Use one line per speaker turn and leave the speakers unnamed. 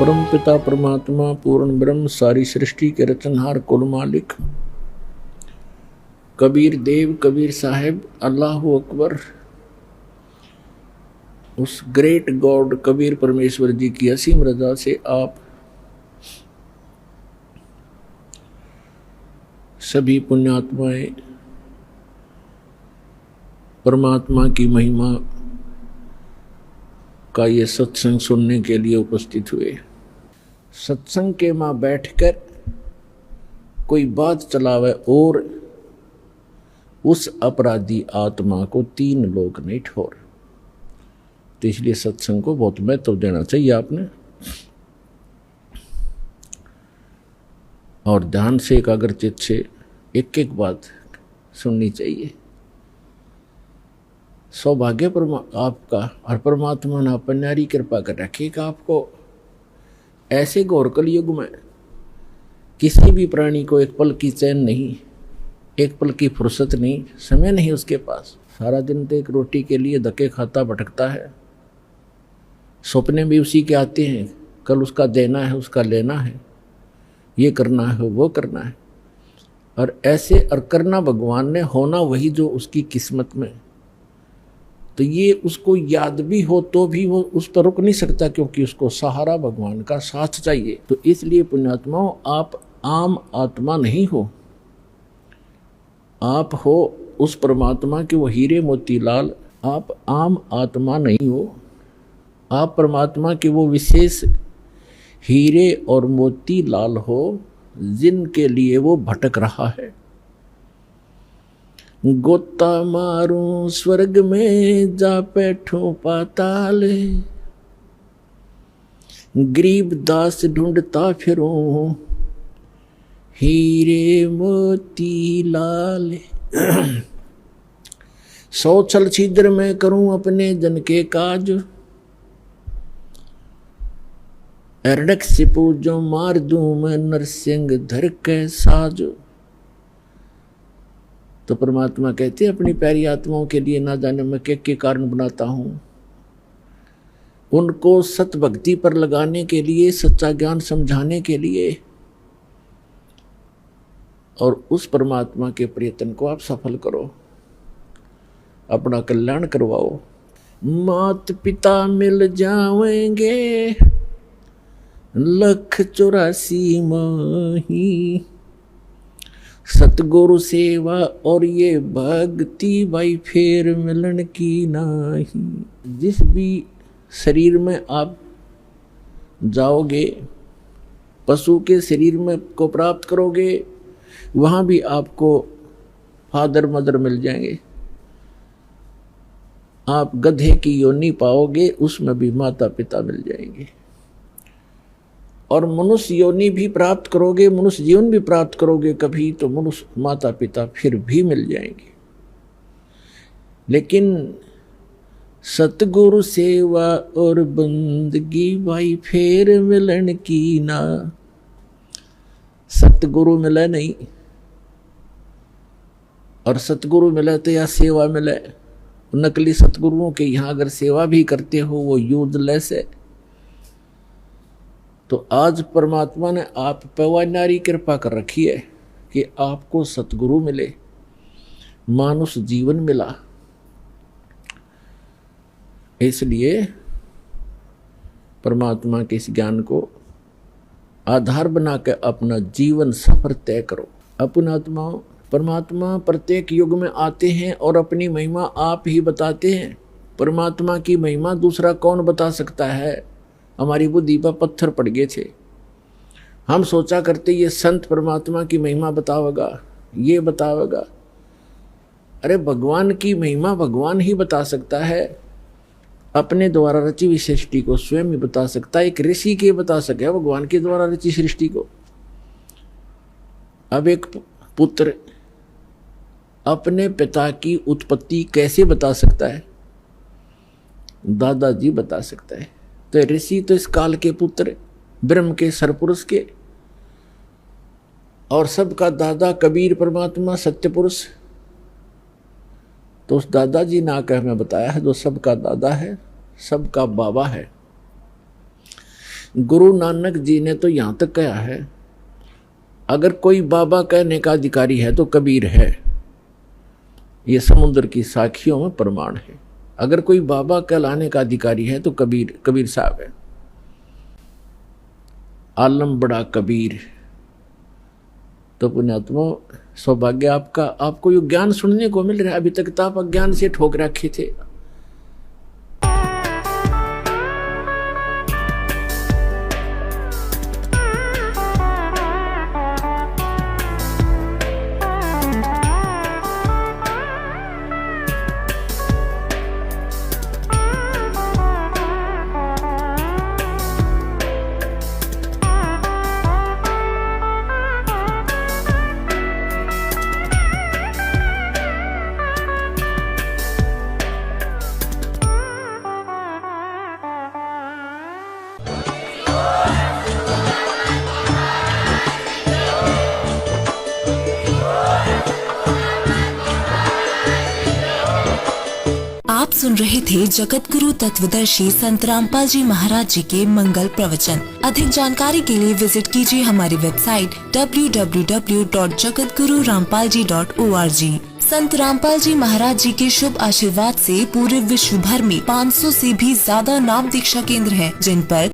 परम पिता परमात्मा पूर्ण ब्रह्म सारी सृष्टि के रचनहार कुल मालिक कबीर देव कबीर साहिब अल्लाह अकबर, उस ग्रेट गॉड कबीर परमेश्वर जी की असीम रजा से आप सभी पुण्यात्माएं परमात्मा की महिमा का ये सत्संग सुनने के लिए उपस्थित हुए। सत्संग के मां बैठकर कोई बात चलावे और उस अपराधी आत्मा को 3 लोग नहीं ठोर, तो इसलिए सत्संग को बहुत महत्व देना चाहिए आपने, और ध्यान से एकाग्रचित से एक एक बात सुननी चाहिए। सौभाग्य आपका और परमात्मा ने अपन न्यारी कृपा कर रखेगा आपको। ऐसे घोर कलयुग में किसी भी प्राणी को एक पल की चैन नहीं, एक पल की फुर्सत नहीं, समय नहीं उसके पास। सारा दिन तो एक रोटी के लिए धक्के खाता भटकता है, सपने भी उसी के आते हैं, कल उसका देना है, उसका लेना है, ये करना है, वो करना है। और ऐसे और करना भगवान ने, होना वही जो उसकी किस्मत में। तो ये उसको याद भी हो तो भी वो उस पर रुक नहीं सकता, क्योंकि उसको सहारा भगवान का साथ चाहिए। तो इसलिए पुण्यात्माओं, आप आम आत्मा नहीं हो, आप हो उस परमात्मा के वो हीरे मोतीलाल। आप आम आत्मा नहीं हो, आप परमात्मा के वो विशेष हीरे और मोतीलाल हो जिनके लिए वो भटक रहा है। गोता मारूं स्वर्ग में जा बैठूं पाताल, गरीब दास ढूंढता फिरूं हीरे मोती लाल। 100 छल छिद्र में करूं अपने जन के काज, एरडक से पूजो मार दूं मैं नरसिंह धर के साज। तो परमात्मा कहते हैं अपनी प्यारी आत्माओं के लिए ना जाने मैं के कारण बनाता हूं, उनको सत भक्ति पर लगाने के लिए, सच्चा ज्ञान समझाने के लिए, और उस परमात्मा के प्रयत्न को आप सफल करो, अपना कल्याण करवाओ। मात पिता मिल जाएंगे 184 माही, सतगुरु सेवा और ये भक्ति भाई फेर मिलन की नाही। जिस भी शरीर में आप जाओगे, पशु के शरीर में को प्राप्त करोगे, वहाँ भी आपको फादर मदर मिल जाएंगे। आप गधे की योनि पाओगे, उसमें भी माता पिता मिल जाएंगे। और मनुष्य योनि भी प्राप्त करोगे, मनुष्य जीवन भी प्राप्त करोगे कभी, तो मनुष्य माता पिता फिर भी मिल जाएंगे। लेकिन सतगुरु सेवा और बंदगी भाई फेर मिलन की ना। सतगुरु मिले नहीं, और सतगुरु मिले तो या सेवा मिले। नकली सतगुरुओं के यहाँ अगर सेवा भी करते हो वो यूजलेस है। तो आज परमात्मा ने आप पर नारी कृपा कर रखी है कि आपको सतगुरु मिले, मानुष जीवन मिला। इसलिए परमात्मा के इस ज्ञान को आधार बनाकर अपना जीवन सफर तय करो। अपनात्माओं, परमात्मा प्रत्येक युग में आते हैं और अपनी महिमा आप ही बताते हैं। परमात्मा की महिमा दूसरा कौन बता सकता है? हमारी बुद्धि पर पत्थर पड़ गए थे। हम सोचा करते ये संत परमात्मा की महिमा बतावेगा, ये बतावेगा। अरे भगवान की महिमा भगवान ही बता सकता है, अपने द्वारा रची हुई सृष्टि को स्वयं ही बता सकता है। एक ऋषि के बता सके भगवान के द्वारा रची सृष्टि को। अब एक पुत्र अपने पिता की उत्पत्ति कैसे बता सकता है? दादाजी बता सकता है। तो ऋषि तो इस काल के पुत्र, ब्रह्म के सरपुरुष के, और सबका दादा कबीर परमात्मा सत्य पुरुष। तो उस दादाजी ने आकर हमें बताया है जो सबका दादा है, सबका बाबा है। गुरु नानक जी ने तो यहाँ तक कहा है, अगर कोई बाबा कहने का अधिकारी है तो कबीर है। ये समुद्र की साखियों में प्रमाण है। अगर कोई बाबा कहलाने का अधिकारी है तो कबीर साहब है। आलम बड़ा कबीर। तो पुण्यात्मा, सौभाग्य आपका, आपको ये ज्ञान सुनने को मिल रहा है। अभी तक तो आप अज्ञान से ठोक रखे थे।
आप सुन रहे थे जगत गुरु तत्वदर्शी संत रामपाल जी महाराज जी के मंगल प्रवचन। अधिक जानकारी के लिए विजिट कीजिए हमारी वेबसाइट www.jagatgururampalji.org। संत रामपाल जी महाराज जी के शुभ आशीर्वाद से पूरे विश्व भर में 500 से भी ज्यादा नाम दीक्षा केंद्र हैं, जिन पर